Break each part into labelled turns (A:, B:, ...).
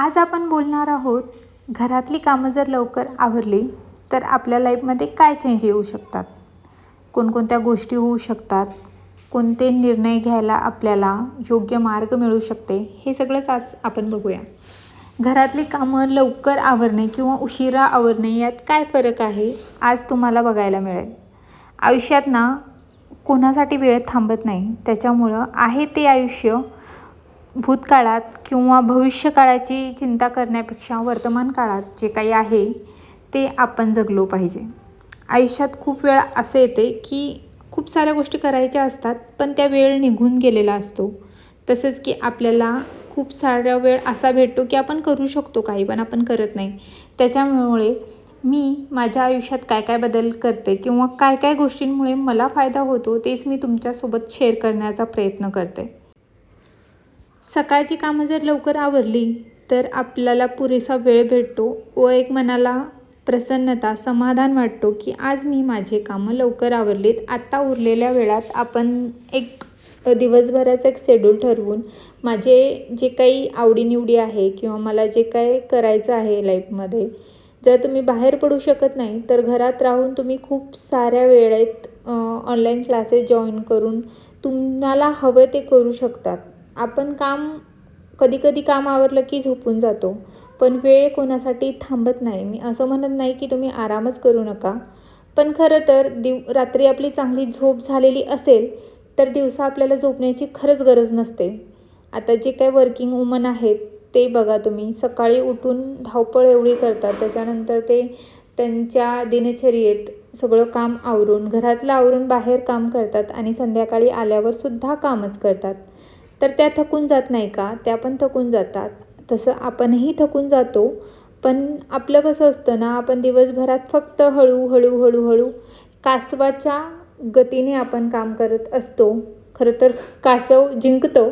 A: आज आपण बोलणार आहोत, घरातली कामं जर लवकर आवरली तर आपल्या लाईफमध्ये काय चेंज येऊ शकतात, कोणकोणत्या गोष्टी होऊ शकतात, कोणते निर्णय घ्यायला आपल्याला योग्य मार्ग मिळू शकते, हे सगळंच आज आपण बघूया. घरातली कामं लवकर आवरणे किंवा उशिरा आवरणे यात काय फरक आहे, आज तुम्हाला बघायला मिळेल. आयुष्यात ना कोणासाठी वेळ थांबत नाही, त्याच्यामुळं आहे ते आयुष्य भूतकाळात किंवा भविष्यकाळाची चिंता करण्यापेक्षा वर्तमान काळात जे काही आहे ते आपण जगलो पाहिजे. आयुष्यात खूप वेळा असे येते की खूप साऱ्या गोष्टी करायच्या असतात, पण त्या वेळ निघून गेलेला असतो. तसंच की आपल्याला खूप सारा वेळ असा भेटतो की आपण करू शकतो काही, पण आपण करत नाही. त्याच्यामुळे मी माझ्या आयुष्यात काय काय बदल करते किंवा काय काय गोष्टींमुळे मला फायदा होतो तेच मी तुमच्यासोबत शेअर करण्याचा प्रयत्न करते. सकाळची कामं जर लवकर आवरली तर आपल्याला पुरेसा वेळ भेटतो व एक मनाला प्रसन्नता, समाधान वाटतो की आज मी माझे कामं लवकर आवरलीत. आत्ता उरलेल्या वेळात आपण एक दिवसभराचं एक शेड्यूल ठरवून माझे जे काही आवडीनिवडी आहे किंवा मला जे काही करायचं आहे लाईफमध्ये, जर तुम्ही बाहेर पडू शकत नाही तर घरात राहून तुम्ही खूप साऱ्या वेळेत ऑनलाईन क्लासेस जॉईन करून तुम्हाला हवं ते करू शकतात. आपण कधी काम आवरलं की झोपून जातो, पण वेळ कोणासाठी थांबत नाही. मी असं म्हणत नाही की तुम्ही आरामच करू नका, पण खरं तर रात्री आपली चांगली झोप झालेली असेल तर दिवसा आपल्याला झोपण्याची खरंच गरज नसते. आता जे काही वर्किंग वुमन आहेत ते बघा, तुम्ही सकाळी उठून धावपळ एवढी करतात, त्याच्यानंतर ते त्यांच्या दिनचर्येत सगळं काम आवरून, घरातलं आवरून बाहेर काम करतात आणि संध्याकाळी आल्यावर सुद्धा कामच करतात. तर त्या थकून जात नाही का? त्या पण थकून जातात. तसं आपणही थकून जातो, पण आपलं कसं असतं ना, आपण दिवसभरात फक्त हळू कासवाच्या गतीने आपण काम करत असतो. खरं तर कासव जिंकतो,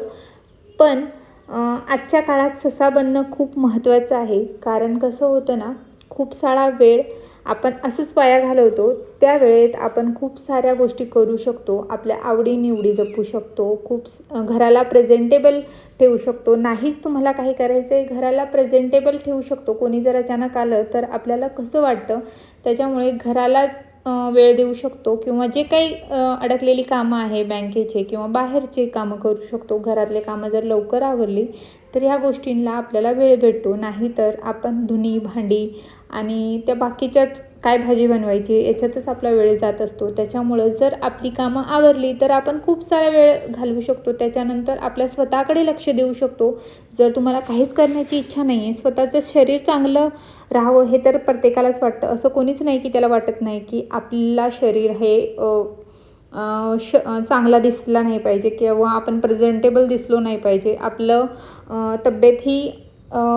A: पण आजच्या काळात ससा बनणं खूप महत्त्वाचं आहे. कारण कसं होतं ना, खूप सारा वेळ आपण असंच वाया घालवतो. त्या वेळेत आपण खूप साऱ्या गोष्टी करू शकतो, आपल्या आवडीनिवडी जपू शकतो, घराला प्रेझेंटेबल ठेवू शकतो. नाहीच तुम्हाला काही करायचं आहे, घराला प्रेझेंटेबल ठेवू शकतो. कोणी जर अचानक आलं तर आपल्याला कसं वाटतं, त्याच्यामुळे घराला वेळ देऊ शकतो किंवा जे काही अडकलेली कामं आहे बँकेचे किंवा बाहेरचे कामं करू शकतो. घरातले कामं जर लवकर आवरली तर ह्या गोष्टींना आपल्याला वेळ भेटतो. नाहीतर आपण धुणी, भांडी आणि त्या बाकीच्याच काय भाजी बनवायची याच्यातच आपला वेळ जात असतो. त्याच्यामुळं जर आपली कामं आवरली तर आपण खूप सारा वेळ घालवू शकतो. त्याच्यानंतर आपल्या स्वतःकडे लक्ष देऊ शकतो. जर तुम्हाला काहीच करण्याची इच्छा नाही आहे, स्वतःचं शरीर चांगलं राहावं हे तर प्रत्येकालाच वाटतं. असं कोणीच नाही की त्याला वाटत नाही की आपला शरीर हे चांगला दिसला नाही पाहिजे किंवा आपण प्रेझेंटेबल दिसलो नाही पाहिजे, आपलं तब्येत ही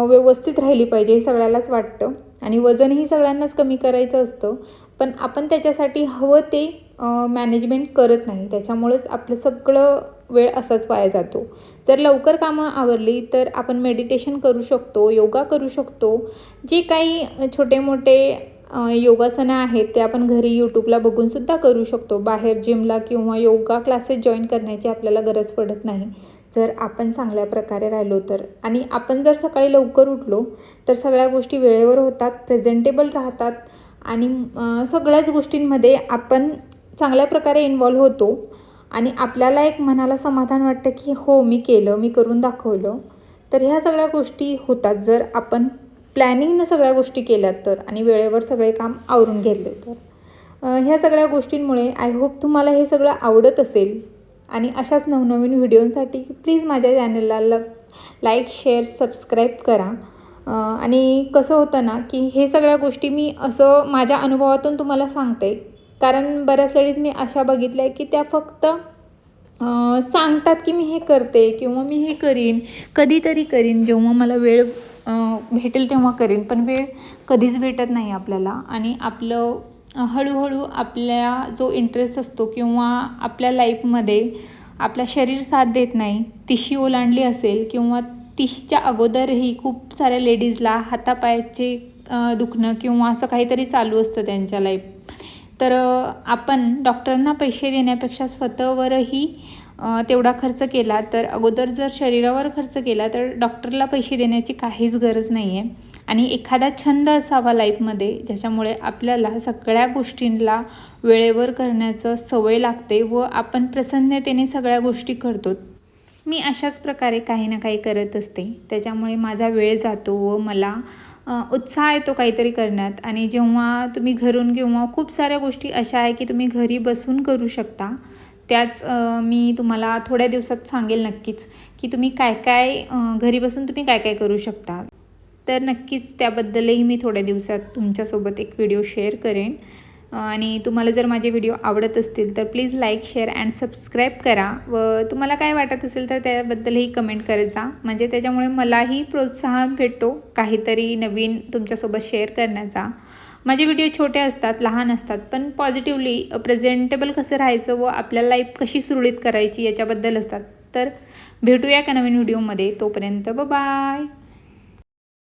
A: व्यवस्थित राहिली पाहिजे, हे सगळ्यालाच वाटतं. आणि वजनही सगळ्यांनाच कमी करायचं असतं, पण आपण त्याच्यासाठी हवं ते मॅनेजमेंट करत नाही. त्याच्यामुळेच आपलं सगळं वेळ असाच वाया जातो. जर लवकर कामं आवरली तर आपण मेडिटेशन करू शकतो, योगा करू शकतो. जे काही छोटे मोठे योगासनं आहेत ते आपण घरी यूट्यूबला बघूनसुद्धा करू शकतो. बाहेर जिमला किंवा योगा क्लासेस जॉईन करण्याची आपल्याला गरज पडत नाही, जर आपण चांगल्या प्रकारे राहिलो तर. आणि आपण जर सकाळी लवकर उठलो तर सगळ्या गोष्टी वेळेवर होतात, प्रेझेंटेबल राहतात आणि सगळ्याच गोष्टींमध्ये आपण चांगल्या प्रकारे इन्व्हॉल्व होतो आणि आपल्याला एक मनाला समाधान वाटतं की हो, मी केलं, मी करून दाखवलं. तर ह्या सगळ्या गोष्टी होतात जर आपण प्लॅनिंगनं सगळ्या गोष्टी केल्यात तर आणि वेळेवर सगळे काम आवरून घेतले तर. ह्या सगळ्या गोष्टींमुळे आय होप तुम्हाला हे सगळं आवडत असेल आणि अशाच नवनवीन व्हिडिओंसाठी प्लीज माझ्या चॅनलला लाईक, शेअर, सबस्क्राईब करा. आणि कसं होतं ना की हे सगळ्या गोष्टी मी असं माझ्या अनुभवातून तुम्हाला सांगते, कारण बऱ्याच लेडीज मी अशा बघितल्या की त्या फक्त सांगतात की मी हे करते किंवा मी हे करीन, कधीतरी करीन, जेव्हा मला वेळ भेटेल तेव्हा करीन, पण वेळ कधीच भेटत नाही आपल्याला. आणि आपलं हळूहळू आपल्या जो इंटरेस्ट असतो किंवा आपल्या लाईफमध्ये आपलं शरीर साथ देत नाही, 30शी ओलांडली असेल किंवा 30च्या अगोदरही खूप साऱ्या लेडीजला हातापायाचे दुखणं किंवा असं काहीतरी चालू असतं त्यांच्या लाईफ. तर आपण डॉक्टरांना पैसे देण्यापेक्षा स्वतःवरही तेवढा खर्च केला तर अगोदर जर शरीरावर खर्च केला तर डॉक्टरला पैसे देण्याची काहीच गरज नाही आहे. आणि एखादा छंद असावा लाईफमध्ये ज्याच्यामुळे आपल्याला सगळ्या गोष्टींना वेळेवर करण्याचं सवय लागते व आपण प्रसन्नतेने सगळ्या गोष्टी करतो. मी अशाच प्रकारे काही ना काही करत असते, त्याच्यामुळे माझा वेळ जातो व मला उत्साह येतो काहीतरी करण्यात. आणि जेव्हा तुम्ही घरून किंवा खूप साऱ्या गोष्टी अशा आहे की तुम्ही घरी बसून करू शकता, त्याच मी तुम्हाला थोड्या दिवसात सांगेल नक्कीच की तुम्ही काय काय घरी बसून तुम्ही काय काय करू शकता. तर नक्कीच त्याबद्दलही मी थोड्या दिवसात तुमच्यासोबत एक व्हिडिओ शेअर करेन. आणि तुम्हाला जर माझे व्हिडिओ आवडत असतील तर please like, share and subscribe करा व तुम्हाला काय वाटत असेल तर त्याबद्दलही कमेंट करत जा. म्हणजे त्याच्यामुळे मलाही प्रोत्साहन भेटतो काहीतरी नवीन तुमच्यासोबत शेअर करण्याचा. माझे व्हिडिओ छोटे असतात, लहान असतात, पण पॉझिटिव्हली प्रेझेंटेबल कसं राहायचं व आपल्या लाईफ कशी सुरळीत करायची याच्याबद्दल असतात. तर भेटूया का नवीन व्हिडिओमध्ये. तोपर्यंत बाय.